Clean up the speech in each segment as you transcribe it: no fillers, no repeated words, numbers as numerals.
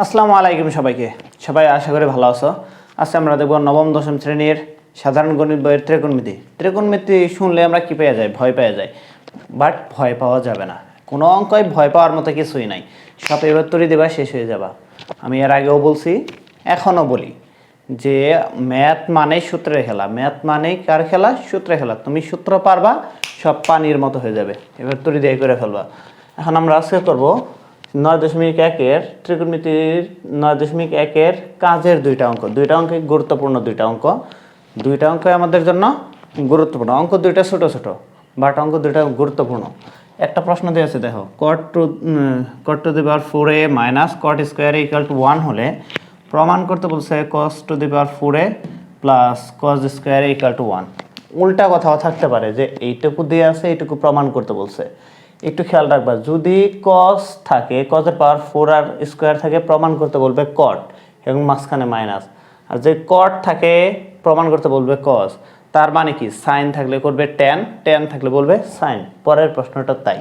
আসসালামু আলাইকুম সবাইকে। সবাই আশা করি ভালো আছো। আজকে আমরা দেখব নবম দশম শ্রেণীর সাধারণ গণিত বইয়ের ত্রিকোণমিতি। ত্রিকোণমিতি শুনলে আমরা কি পেয়ে যাই? ভয় পেয়ে যাই। বাট ভয় পাওয়া যাবে না। কোনো অঙ্কই ভয় পাওয়ার মতো কিছুই নাই। সব এবার তরি দেবা, শেষ হয়ে যাবা। আমি এর আগেও বলছি, এখনও বলি যে ম্যাথ মানেই সূত্রের খেলা। ম্যাথ মানেই কার খেলা? সূত্রের খেলা। তুমি সূত্র পারবা, সব পানির মতো হয়ে যাবে। এবার তরি দিয়ে করে ফেলবা। এখন আমরা আজকে করবো 9.1-এর ত্রিকোণমিতির 9.1-এর কাজের দুইটা অঙ্ক গুরুত্বপূর্ণ দুইটা অঙ্ক আমাদের জন্য গুরুত্বপূর্ণ অঙ্ক। দুইটা ছোট ছোট, বাট অঙ্ক দুইটা গুরুত্বপূর্ণ। একটা প্রশ্ন দিয়েছে, দেখো, cot to the power 4a minus cot square equal to 1 হলে প্রমাণ করতে বলছে cos to the power 4a plus cos square equal to 1। উল্টা কথাও থাকতে পারে যে এইটুকু দিয়ে আছে, এইটুকু প্রমাণ করতে বলছে। একটু খেয়াল রাখবা, যদি cos থাকে, cos এর পাওয়ার 4 আর স্কোয়ার থাকে, প্রমাণ করতে বলবে cot এবং মাঝখানে মাইনাস। আর যে cot থাকে প্রমাণ করতে বলবে cos। তার মানে কি, সাইন থাকলে করবে tan, tan থাকলে বলবে সাইন। পরের প্রশ্নটা তাই,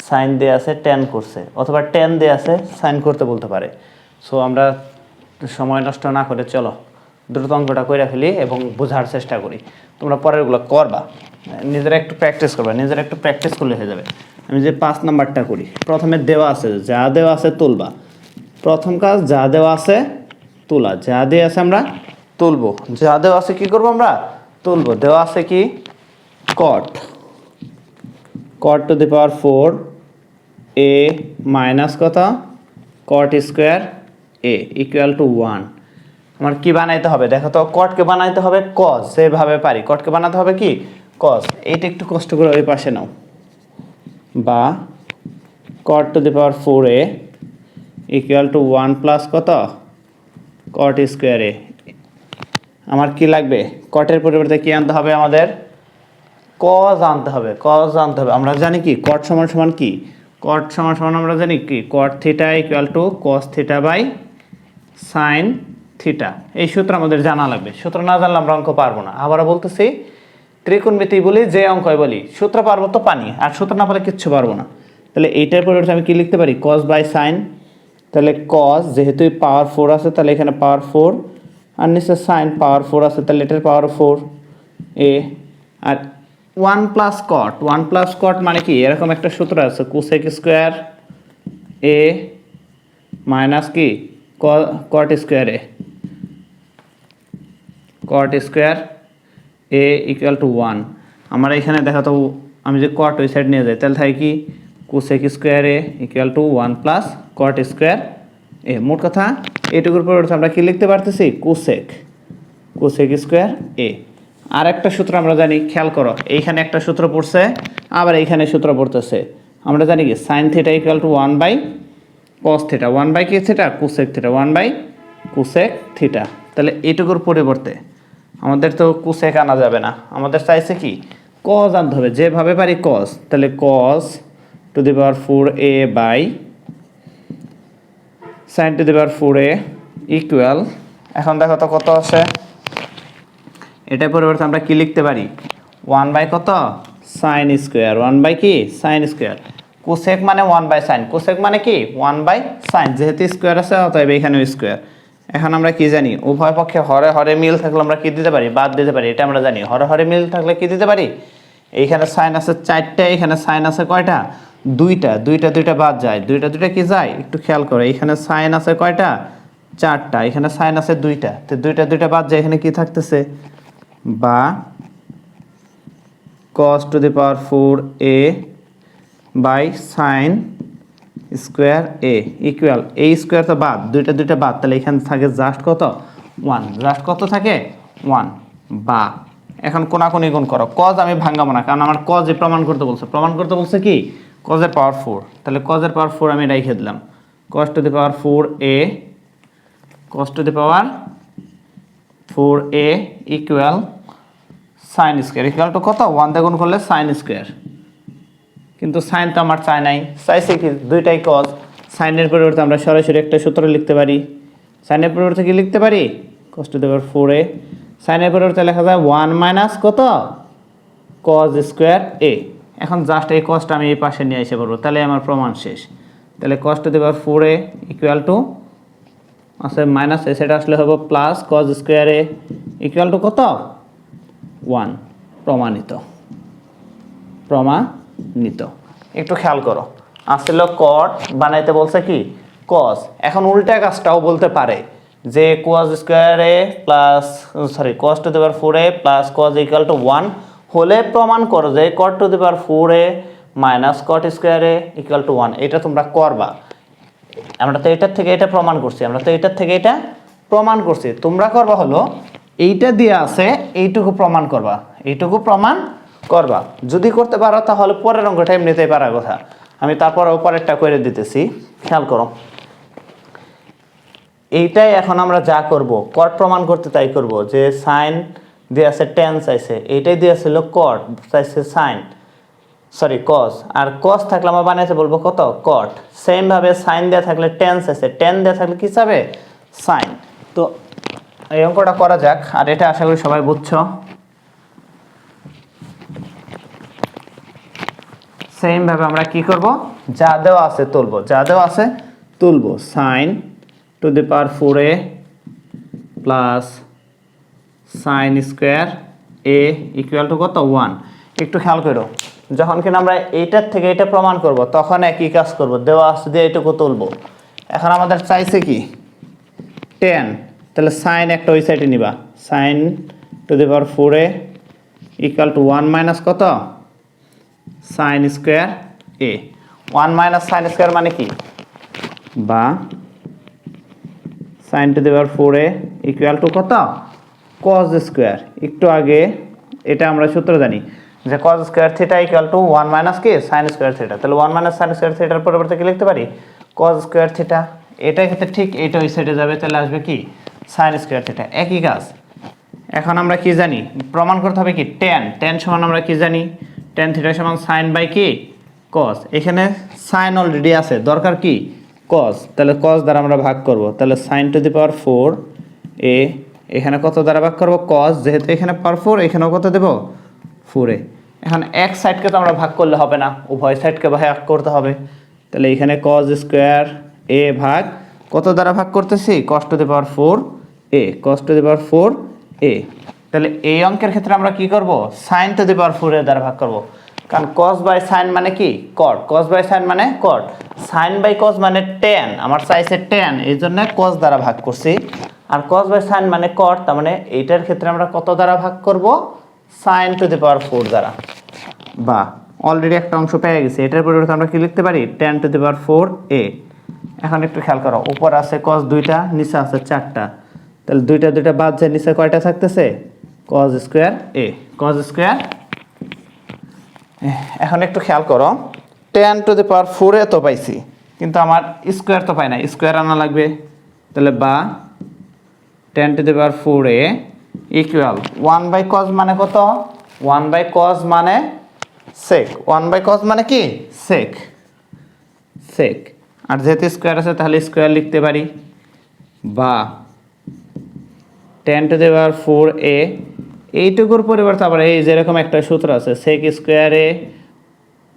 সাইন দিয়ে আছে tan করছে, অথবা tan দিয়ে আছে সাইন করতে বলতে পারে। সো আমরা সময় নষ্ট না করে চলো দ্রুত অঙ্কটা করে ফেলি এবং বোঝার চেষ্টা করি। তোমরা পরেরগুলো করবা, নিজেরা একটু প্র্যাকটিস করবা। নিজেরা একটু প্র্যাকটিস করলে হয়ে যাবে। আমি যে 5 নাম্বারটা করি, প্রথমে দেওয়া আছে, যা দেওয়া আছে তুলবা। প্রথম কাজ, যা দেওয়া আছে তোলা। যা দেওয়া আছে আমরা তুলবো। যা দেওয়া আছে কি করবো? আমরা তুলবো। দেওয়া আছে কি? cot to the power 4 a minus কত? cot square a equal to 1। আমার কি বানাইতে হবে? দেখো তো, কটকে বানাইতে হবে cos। যেভাবে পারি কটকে বানাতে হবে কি? cos। এইটা একটু কষ্ট করে ওই পাশে নাও। বা cot to the power 4a equal to 1 plus কত? cot square a। আমার কি লাগবে? কটের পরিবর্তে কি আনতে হবে? আমাদের cos আনতে হবে। cos আনতে হবে। আমরা জানি কি cot সমান সমান কি? cot সমান সমান আমরা জানি কি? cot theta equal to cos theta by sine theta. এই সূত্র আমাদের জানা লাগবে। সূত্র না জানলে আমরা অঙ্ক পারবো না। আবারও বলতেছি, ত্রিকোণমিতি বলি, যে অঙ্কই বলি, সূত্র পারবো তো পানি, আর সূত্র না পারলে কিচ্ছু পারবো না। তাহলে এইটার পরিবর্তে আমি কি লিখতে পারি? cos by sine. তাহলে cos, যেহেতু পাওয়ার 4 আছে, তাহলে এখানে পাওয়ার 4, আর নিচে সাইন পাওয়ার 4 আছে, তাহলে এটার পাওয়ার 4 a। আর 1 প্লাস cot, 1 প্লাস cot মানে কি? এরকম একটা সূত্র আছে, cosec স্কোয়ার a মাইনাস কি? cot square a। cot square a equal to 1। আমার এখানে দেখা তো, আমি যে cot ওই সাইড নিয়ে যাই, তাহলে থাকে কি? cosec square a equal to 1 plus cot square a। মোট কথা এইটুকুর পরিবর্তে আমরা কি লিখতে পারতেছি? cosec square a। আর একটা সূত্র আমরা জানি, খেয়াল করো, এইখানে একটা সূত্র পড়ছে, আবার এইখানে সূত্র পড়তেছে। আমরা জানি কি? Sine theta equal to 1 by cos theta. 1 by কি theta? cosec theta. 1 by cosec theta. তাহলে এইটুকুর পরিবর্তে আমাদের তো cosec আনা যাবে না, আমাদের চাইছে কি? cos আনতে হবে। যেভাবে পারি cos। তাহলে cos to the power 4a by sine to the power 4a equal, এখন দেখো তো কত আসে। এটার পরিবর্তে আমরা কি লিখতে পারি? 1 বাই কত? Sine square. 1 বাই কি? Sine square. কোসেক মানে 1 বাই সাইন। কোসেক মানে কি? 1 বাই সাইন। যেহেতু স্কোয়ার আছে, অতএব এখানেও স্কোয়ার। এখন আমরা কি জানি? উভয় পক্ষে হরে হরে মিল থাকলে আমরা কি দিতে পারি? বাদ দিতে পারি। এটা আমরা জানি। হরে হরে মিল থাকলে কি দিতে পারি? এইখানে সাইন আছে 4টা, এখানে সাইন আছে কয়টা? 2টা। 2টা বাদ যায়। 2টা কি যায়? একটু খেয়াল করো, এখানে সাইন আছে কয়টা? 4টা। এখানে সাইন আছে 2টা। তো 2টা বাদ যায়, এখানে কি থাকতেছে? বা cos to the power 4a by sine square a equal, এই স্কোয়ার তো বাদ, 2টা বাদ, তাহলে এখানে থাকে জাস্ট কত? 1। জাস্ট কত থাকে? 1। বা এখন কোনাকুনি গুণ করো। cos আমি ভাঙাবো না, কারণ আমার cos প্রমাণ করতে বলছে। প্রমাণ করতে বলছে কি? cos এর পাওয়ার 4। তাহলে cos এর পাওয়ার 4 আমি রেখে দিলাম। cos to the power 4a, cos to the power 4a equal sine square equal to কত? 1 দিয়ে গুণ করলে সাইন স্কোয়ার। কিন্তু সাইন তো আমার চাই নাই, চাইছে কি? দুইটাই cos। সাইনের পরিবর্তে আমরা সরাসরি একটা সূত্র লিখতে পারি। সাইনের পরিবর্তে কি লিখতে পারি? cos to the power 4a। সাইনের পরিবর্তে লেখা যায় 1 মাইনাস কত? cos square a। এখন জাস্ট এই cosটা আমি এই পাশে নিয়ে এসে পড়বো, তাহলে আমার প্রমাণ শেষ। তাহলে cos to the power 4a equal two আছে মাইনাস এই সাইডে আসলে হবে plus cos square A equal to কত 1 প্রমাণিত প্রমাণিত একটু খেয়াল করো আসলে কট বানাইতে বলছে কি কজ এখন উল্টা কাজটাও বলতে পারে যে cos square A plus sorry cos to the power 4a plus cos equal to 1 হলে প্রমাণ করো যে cot to the power 4a minus cot square A equal to 1 এটা তোমরা করবা আমরা তো এটার থেকে এটা প্রমাণ করছি প্রমাণ করছি তোমরা করবা হলো এইটা দিয়ে আছে এইটুকু প্রমাণ করবা যদি করতে পারো তাহলে পরের অঙ্কটা এমনিতেই পারার কথা আমি তারপর পরেরটা করে দিতেছি খেয়াল করো এইটাই এখন আমরা যা করব কট প্রমাণ করতে তাই করব যে সাইন দিয়ে আছে টেন চাইছে এইটাই দিয়ে ছিল কট চাইছে সাইন সরি কস আর কস থাকলে আমরা বানাইতে বলবো কত কট সেম ভাবে সাইন দেয়া থাকলে টেন চাইছে টেন দেয়া থাকলে কি চাবে সাইন তো এই অঙ্কটা করা যাক আর এটা আশা করি সবাই বুঝছো সেম ভাবে আমরা কি করব যা দেওয়া আছে তুলবো sine to the power 4a plus sine square A equal to কত 1 একটু খেয়াল করো যখন কিনা আমরা এইটার থেকে এটা প্রমাণ করব তখন একই কাজ করব দেওয়া আছে দিয়ে এটুকু তুলবো এখন আমাদের চাইছে কি 10 তাহলে সাইন একটা ওই সাইডে নিবা sine to the power 4a equal to 1 minus কত sine square a 1 minus sine square মানে কি বা sine to the power 4a equal to কত কজ স্কোয়ার একটু আগে এটা আমরা সূত্র জানি যে cos square theta equal to 1 minus কি সাইন স্কোয়ার থিটা তাহলে 1 মাইনাস সাইন স্কোয়ার থিটার পরিবর্তে কি লিখতে পারি কজ স্কোয়ার থিটা এটা ক্ষেত্রে ঠিক এটা ওই সাইডে যাবে তাহলে আসবে কি সাইন স্কোয়ার থিটা একই কাজ এখন আমরা কি জানি প্রমাণ করতে হবে কি tan সমান আমরা কি জানি tan থিটা সমান সাইন বাই কি কস এখানে সাইন অলরেডি আছে দরকার কি কস তাহলে কস দ্বারা আমরা ভাগ করব তাহলে sign to the power 4a এখানে কত দ্বারা ভাগ করব কস যেহেতু এখানে পাওয়ার 4 এখানেও কত দেব 4a এখন এক সাইডকে তো আমরা ভাগ করলে হবে না উভয় সাইডকে ভাগ করতে হবে তাহলে এখানে cos স্কয়ার a ভাগ কত দ্বারা ভাগ করতেছি cos to the power 4a cos to the power 4a তাহলে এই অঙ্কের ক্ষেত্রে আমরা কি করব sin two the power 4a দ্বারা ভাগ করব কারণ cos বাই sin মানে কি cot cos বাই sin মানে cot sin বাই cos মানে tan আমার চাইছে tan এইজন্য cos দ্বারা ভাগ করছি আর cos বাই sin মানে cot তার মানে এইটার ক্ষেত্রে আমরা কত দ্বারা ভাগ করব sin টু দি পাওয়ার 4 দ্বারা বা অলরেডি একটা অংশ পেয়ে গেছে এটার পরিবর্তে আমরা কি লিখতে পারি tan to the power 4a এখন একটু খেয়াল করো উপর আছে cos দুইটা নিচে আছে চারটা তাহলে দুইটা বাদ যায় নিচে কয়টা থাকতেছে cos square a cos square এখন একটু খেয়াল করো tan to the power 4a তো পাইছি কিন্তু আমার স্কয়ার তো পাই না স্কয়ার আনা লাগবে তাহলে বা tan to the power 4a equal 1 by cos মানে কত 1 বাই cos মানে sec 1 বাই cos মানে কি sec আর যেহেতু স্কয়ার আছে তাহলে স্কয়ার লিখতে পারি বা tan to the power 4a এইটুকুর পরিবর্তে আবার এই যেরকম একটা সূত্র আছে sec square a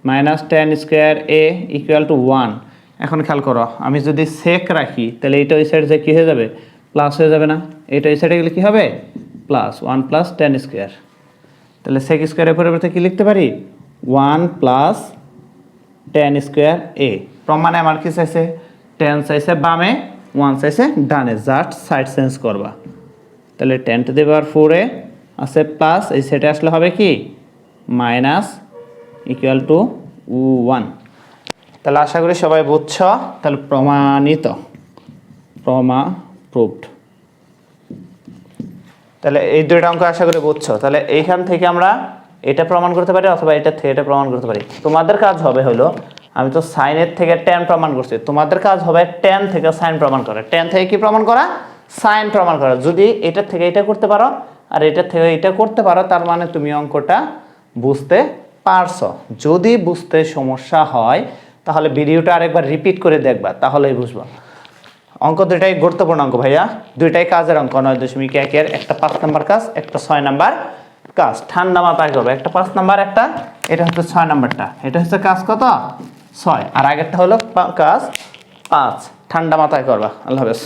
minus tan square a equal to 1 এখন খেয়াল করো আমি যদি sec রাখি তাহলে এইটা ওই সাইডে কি হয়ে যাবে প্লাস হয়ে যাবে না এটা এই সাইডে গেলে কি হবে প্লাস 1 প্লাস tan স্কয়ার তাহলে sec স্কয়ারের পরিবর্তে কি লিখতে পারি 1 প্লাস tan স্কয়ার a প্রমাণে আমার কি চাইছে tan চাইছে বামে 1 চাইছে ডানে জাস্ট সাইড চেঞ্জ করবা তাহলে tan to the power 4a আছে প্লাস এই সাইডে আসলে হবে কি মাইনাস ইকুয়াল টু 1 তাহলে আশা করি সবাই বুঝছো তাহলে প্রমাণিত প্রুভড তাহলে এই দুইটা অঙ্ক আশা করি বুঝছো তাহলে এইখান থেকে আমরা এটা প্রমাণ করতে পারি অথবা এটা থেকে এটা প্রমাণ করতে পারি তোমাদের কাজ হবে হলো আমি তো sin এর থেকে tan প্রমাণ করছি তোমাদের কাজ হবে tan থেকে sin প্রমাণ করা tan থেকে কি প্রমাণ করা sin প্রমাণ করা যদি এটা থেকে এটা করতে পারো আর এটা থেকে এটা করতে পারো তার মানে তুমি অঙ্কটা বুঝতে পারছো যদি বুঝতে সমস্যা হয় তাহলে ভিডিওটা আরেকবার রিপিট করে দেখবা তাহলেই বুঝবা অঙ্ক দুইটাই গুরুত্বপূর্ণ অঙ্ক ভাইয়া দুইটাই কাজের অঙ্ক 9.1 এর একটা 5 নাম্বার কাজ একটা 6 নাম্বার কাজ ঠান্ডা মাথায় করবে একটা 5 নাম্বার একটা এটা হচ্ছে 6 নাম্বারটা এটা হচ্ছে কাজ কত 6 আর আগেরটা হলো কাজ 5 ঠান্ডা মাথায় করবা আল্লাহ হাফেজ